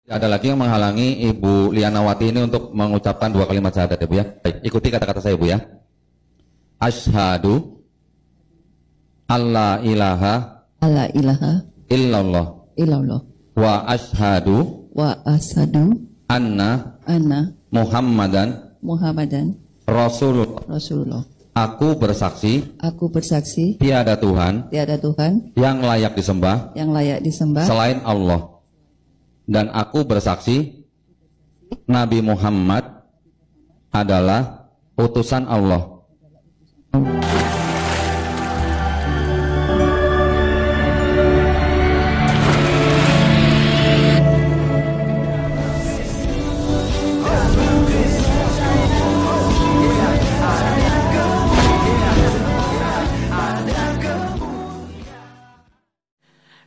Ada lagi yang menghalangi Ibu Lianawati ini untuk mengucapkan 2 kalimat syahadat ya Bu ya. Baik, ikuti kata-kata saya Bu ya. Asyhadu alla ilaha illallah illallah wa asyhadu anna Muhammadan Rasulullah. Aku bersaksi tiada Tuhan yang layak disembah selain Allah. Dan aku bersaksi Nabi Muhammad adalah utusan Allah.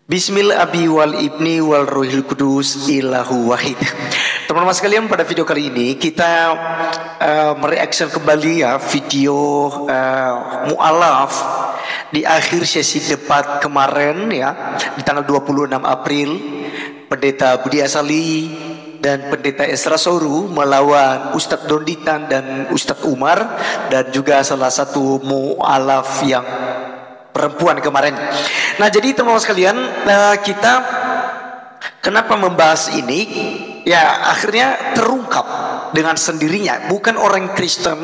Bismillah abi wal ibni wal ruhil kudus ilahu wahid. Teman-teman sekalian, pada video kali ini kita mereaction kembali ya video mu'alaf di akhir sesi debat kemarin ya, di tanggal 26 April. Pendeta Budi Asali dan Pendeta Esra Soru melawan Ustadz Donditan dan Ustadz Umar, dan juga salah satu mu'alaf yang perempuan kemarin. Nah, jadi teman-teman sekalian, kita kenapa membahas ini? Ya, akhirnya terungkap dengan sendirinya. Bukan orang Kristen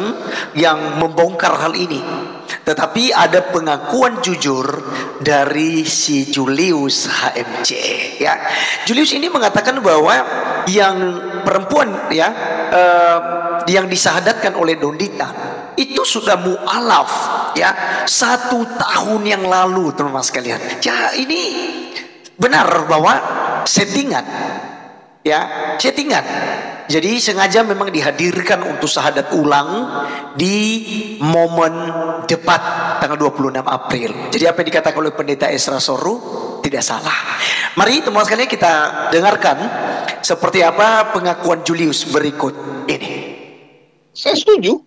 yang membongkar hal ini, tetapi ada pengakuan jujur dari si Julius HMC. Ya, Julius ini mengatakan bahwa yang perempuan ya, yang disahadatkan oleh Donditan itu sudah mu'alaf ya 1 tahun yang lalu, teman-teman sekalian. Ya, ini benar bahwa settingan ya, settingan. Jadi sengaja memang dihadirkan untuk syahadat ulang di momen debat tanggal 26 April. Jadi apa yang dikatakan oleh Pendeta Esra Soru tidak salah. Mari teman-teman sekalian kita dengarkan seperti apa pengakuan Julius berikut ini. Saya setuju.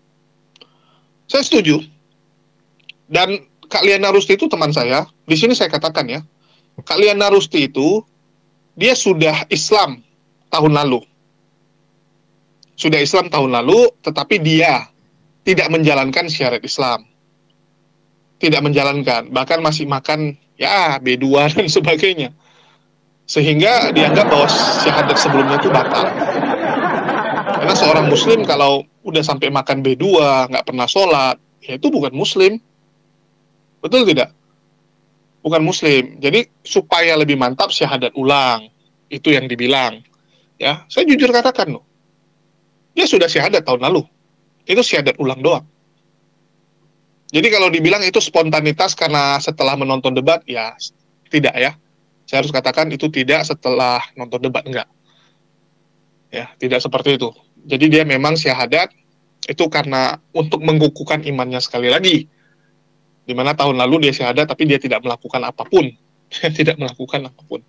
Dan Kak Liana Rusti itu teman saya. Di sini saya katakan ya, Kak Liana Rusti itu dia sudah Islam tahun lalu. Sudah Islam tahun lalu, tetapi dia tidak menjalankan syariat Islam. Tidak menjalankan, bahkan masih makan ya B2 dan sebagainya. Sehingga dianggap bahwa syahadat sebelumnya itu batal. Karena seorang muslim kalau udah sampai makan B2, nggak pernah sholat, ya itu bukan muslim. Betul tidak? Bukan muslim. Jadi supaya lebih mantap syahadat ulang, itu yang dibilang. Ya, saya jujur katakan loh. Dia sudah syahadat tahun lalu. Itu syahadat ulang doang. Jadi kalau dibilang itu spontanitas karena setelah menonton debat, ya tidak ya. Saya harus katakan itu tidak setelah nonton debat, enggak. Ya, tidak seperti itu. Jadi dia memang syahadat itu karena untuk mengukuhkan imannya sekali lagi. Di mana tahun lalu dia syahadat tapi dia tidak melakukan apapun. Tidak melakukan apapun.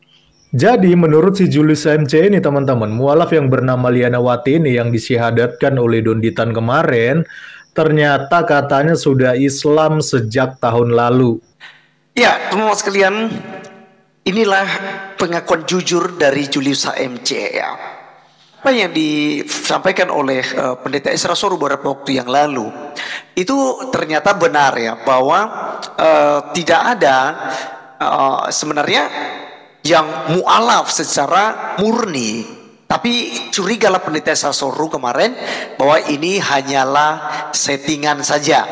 Jadi menurut si Julius HMC ini teman-teman, mualaf yang bernama Lianawati ini yang disyahadatkan oleh Donditan kemarin, ternyata katanya sudah Islam sejak tahun lalu. Ya, teman-teman sekalian, inilah pengakuan jujur dari Julius HMC ya. Apa yang disampaikan oleh Pendeta Esra Soru beberapa waktu yang lalu itu ternyata benar ya, bahwa tidak ada sebenarnya yang mu'alaf secara murni. Tapi curigalah Pendeta Esra Soru kemarin bahwa ini hanyalah settingan saja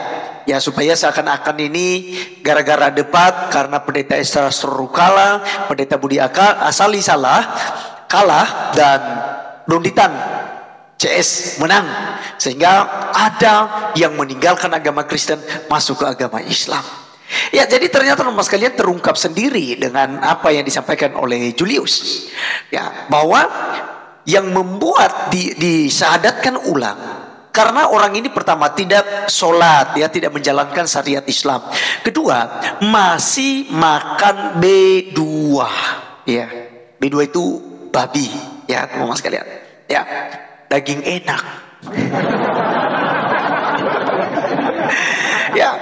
ya, supaya seakan-akan ini gara-gara debat karena Pendeta Esra Soru kalah, Pendeta Budi Asali kalah, dan Donditan CS menang, sehingga ada yang meninggalkan agama Kristen masuk ke agama Islam. Ya, jadi ternyata teman sekalian terungkap sendiri dengan apa yang disampaikan oleh Julius ya, bahwa yang membuat disyahadatkan ulang karena orang ini pertama tidak sholat ya, tidak menjalankan syariat Islam. Kedua, masih makan B2 ya. B2 itu babi ya, teman-teman sekalian ya, daging enak. Ya,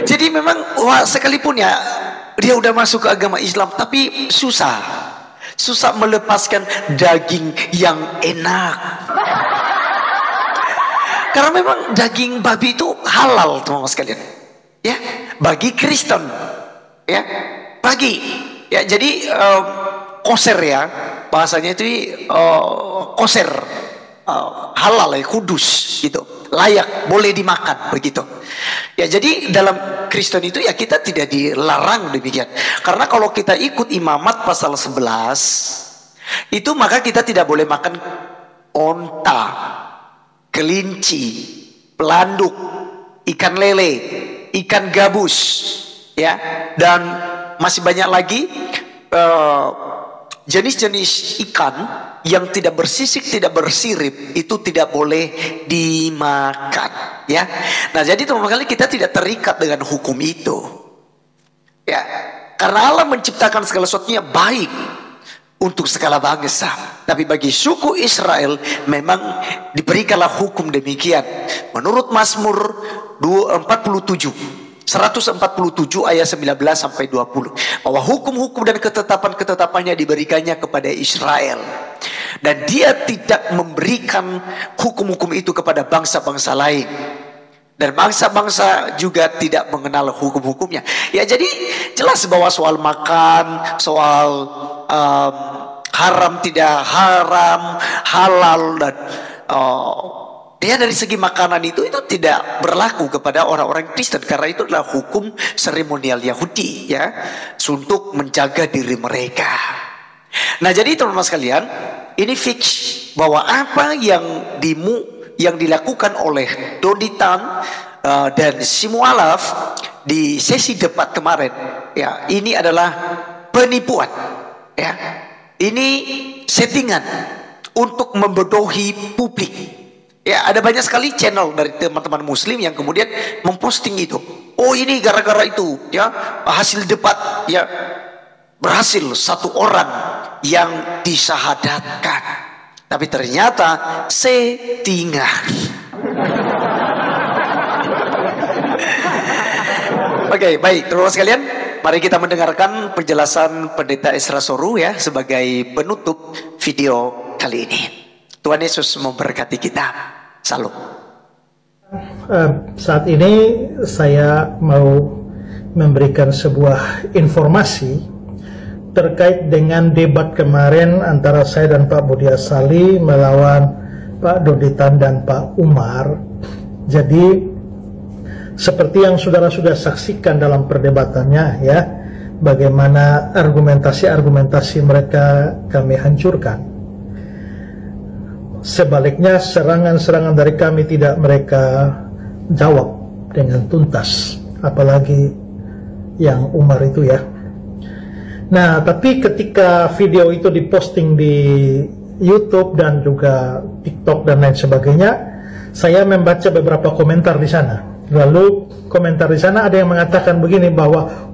jadi memang wah, sekalipun ya dia udah masuk ke agama Islam tapi susah. susah melepaskan daging yang enak. Karena memang daging babi itu halal, teman-teman sekalian. Ya, bagi Kristen. Ya, bagi. Ya, jadi koser ya, bahasanya itu koser, halal ya, kudus gitu, layak, boleh dimakan begitu. Ya, jadi dalam Kristen itu ya kita tidak dilarang demikian. Karena kalau kita ikut Imamat pasal 11 itu maka kita tidak boleh makan onta, kelinci, pelanduk, ikan lele, ikan gabus, ya, dan masih banyak lagi jenis-jenis ikan yang tidak bersisik, tidak bersirip, itu tidak boleh dimakan, ya. Nah, jadi teman-teman kita tidak terikat dengan hukum itu, ya, karena Allah menciptakan segala sesuatunya baik untuk segala bangsa. Tapi bagi suku Israel memang diberikanlah hukum demikian. Menurut Mazmur 147 ayat 19 sampai 20, bahwa hukum-hukum dan ketetapan-ketetapannya diberikannya kepada Israel, dan dia tidak memberikan hukum-hukum itu kepada bangsa-bangsa lain, dan bangsa-bangsa juga tidak mengenal hukum-hukumnya. Ya, jadi jelas bahwa soal makan, soal haram tidak haram, halal, dan dia dari segi makanan itu tidak berlaku kepada orang-orang Kristen, karena itu adalah hukum seremonial Yahudi, ya, untuk menjaga diri mereka. Nah, jadi teman-teman sekalian, ini fix bahwa apa yang dilakukan oleh Donitan dan si mualaf di sesi debat kemarin, ya, ini adalah penipuan, ya, ini settingan untuk membodohi publik. Ya, ada banyak sekali channel dari teman-teman Muslim yang kemudian memposting itu. Oh, ini gara-gara itu, ya, hasil debat, ya, berhasil satu orang yang disyahadatkan, tapi ternyata settingan. Oke, baik, teman-teman sekalian, mari kita mendengarkan penjelasan Pendeta Ezra Soru, ya, sebagai penutup video kali ini. Tuhan Yesus memberkati kita. Salam. Saat ini saya mau memberikan sebuah informasi terkait dengan debat kemarin antara saya dan Pak Budi Asali melawan Pak Doditan dan Pak Umar. Jadi seperti yang saudara sudah saksikan dalam perdebatannya, ya, bagaimana argumentasi mereka kami hancurkan. Sebaliknya serangan-serangan dari kami tidak mereka jawab dengan tuntas, apalagi yang Umar itu, ya. Nah, tapi ketika video itu diposting di YouTube dan juga TikTok dan lain sebagainya, saya membaca beberapa komentar di sana. Lalu komentar di sana ada yang mengatakan begini, bahwa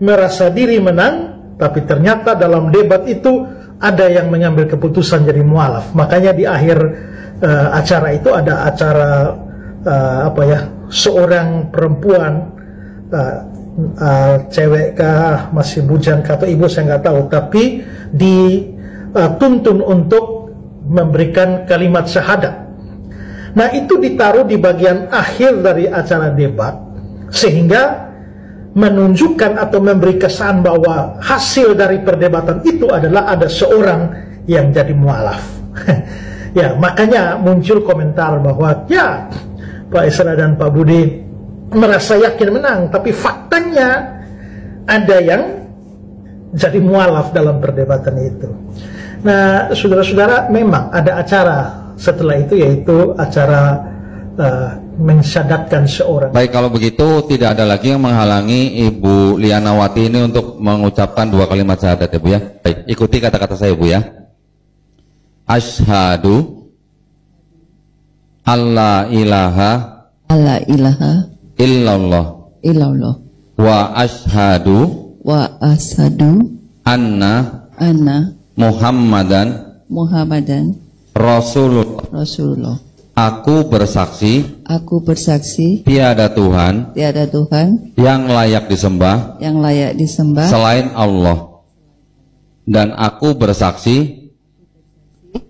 merasa diri menang, tapi ternyata dalam debat itu ada yang mengambil keputusan jadi mualaf. Makanya di akhir acara itu ada acara seorang perempuan, cewek kah, masih bujang kah, atau ibu, saya nggak tahu, tapi dituntun untuk memberikan kalimat syahadat. Nah, itu ditaruh di bagian akhir dari acara debat, sehingga menunjukkan atau memberi kesan bahwa hasil dari perdebatan itu adalah ada seorang yang jadi mualaf. Ya, makanya muncul komentar bahwa, ya, Pak Ezra dan Pak Budi merasa yakin menang, tapi faktanya ada yang jadi mualaf dalam perdebatan itu. Nah, saudara-saudara, memang ada acara setelah itu, yaitu acara mensyahadatkan seorang. Baik, kalau begitu tidak ada lagi yang menghalangi Ibu Lianawati ini untuk mengucapkan 2 kalimat syahadat, ya Bu, ya. Baik, ikuti kata-kata saya, Bu, ya. Asyhadu alla ilaha illallah wa asyhadu anna Muhammadan Rasulullah. Aku bersaksi tiada Tuhan yang layak disembah selain Allah, dan aku bersaksi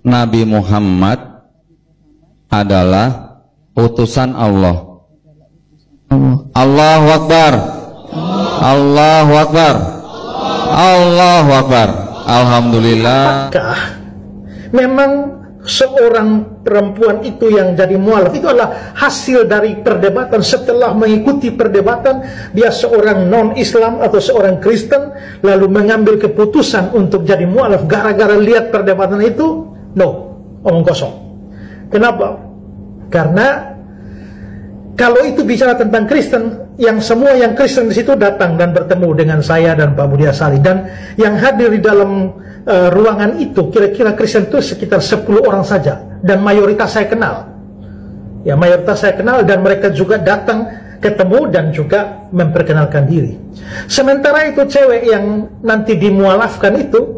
Nabi Muhammad adalah utusan Allah. Allahu Akbar. Allahu Akbar. Allahu Akbar. Alhamdulillah. Apakah memang seorang perempuan itu yang jadi mualaf itu adalah hasil dari perdebatan? Setelah mengikuti perdebatan, dia seorang non-Islam atau seorang Kristen lalu mengambil keputusan untuk jadi mualaf gara-gara lihat perdebatan itu? No, omong kosong. Kenapa? Karena kalau itu bicara tentang Kristen, yang semua yang Kristen di situ datang dan bertemu dengan saya dan Pak Budi Asari, dan yang hadir di dalam ruangan itu kira-kira Kristen itu sekitar 10 orang saja, dan mayoritas saya kenal. Ya, mayoritas saya kenal, dan mereka juga datang ketemu dan juga memperkenalkan diri. Sementara itu cewek yang nanti dimualafkan itu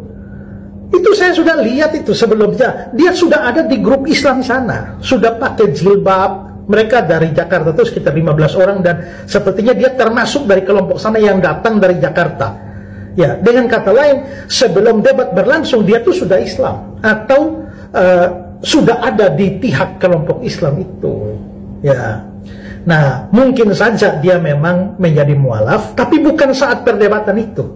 saya sudah lihat itu sebelumnya. Dia sudah ada di grup Islam sana, sudah pakai jilbab. Mereka dari Jakarta itu sekitar 15 orang, dan sepertinya dia termasuk dari kelompok sana yang datang dari Jakarta. Ya, dengan kata lain, sebelum debat berlangsung dia tuh sudah Islam atau sudah ada di pihak kelompok Islam itu. Ya. Nah, mungkin saja dia memang menjadi mualaf, tapi bukan saat perdebatan itu.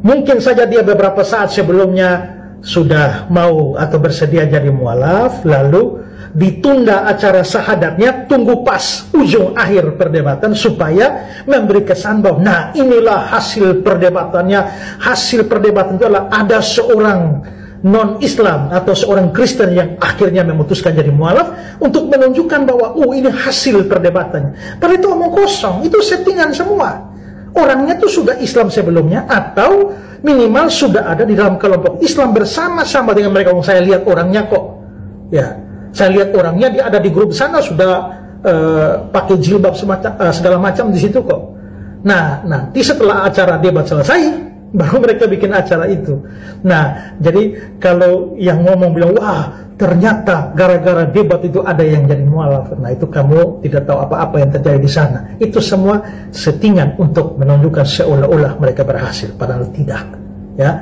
Mungkin saja dia beberapa saat sebelumnya sudah mau atau bersedia jadi mualaf, lalu ditunda acara syahadatnya, tunggu pas ujung akhir perdebatan supaya memberi kesan bahwa nah inilah hasil perdebatannya. Hasil perdebatan itu adalah ada seorang non-Islam atau seorang Kristen yang akhirnya memutuskan jadi mualaf untuk menunjukkan bahwa ini hasil perdebatannya. Padahal itu omong kosong, itu settingan semua. Orangnya tuh sudah Islam sebelumnya atau minimal sudah ada di dalam kelompok Islam bersama-sama dengan mereka. Saya lihat orangnya kok, ya, saya lihat orangnya dia ada di grup sana sudah pakai jilbab segala macam di situ kok. Nah, nanti setelah acara debat selesai baru mereka bikin acara itu. Nah, jadi kalau yang ngomong bilang wah ternyata gara-gara debat itu ada yang jadi mualaf, nah itu kamu tidak tahu apa-apa yang terjadi di sana. Itu semua settingan untuk menunjukkan seolah-olah mereka berhasil, padahal tidak. Ya.